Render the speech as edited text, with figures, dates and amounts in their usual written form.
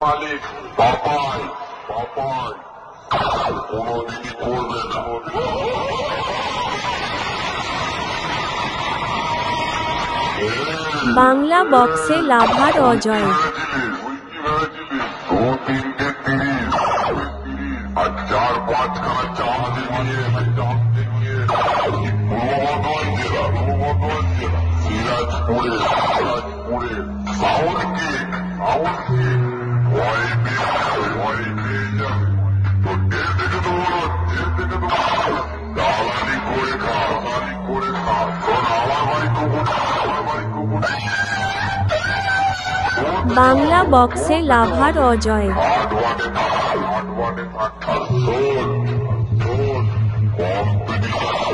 মালিক পাপাই পাপাই কোনদিনই করবে না। বাংলা বক্সে লাভার অজয়। 2-3-30 আর 4-5 খানা চাঁদ নিয়ে পূর্ব বর্ধমান জেলা সিরাজপুরে সাউন্ড কেক ভয় পেয়ে যাবে। তো এর থেকে তো দালালি করে খা কারণ আমার বাড়ি কুকুর বাংলা বক্সে লাভার অজয়। কম্পিটিশন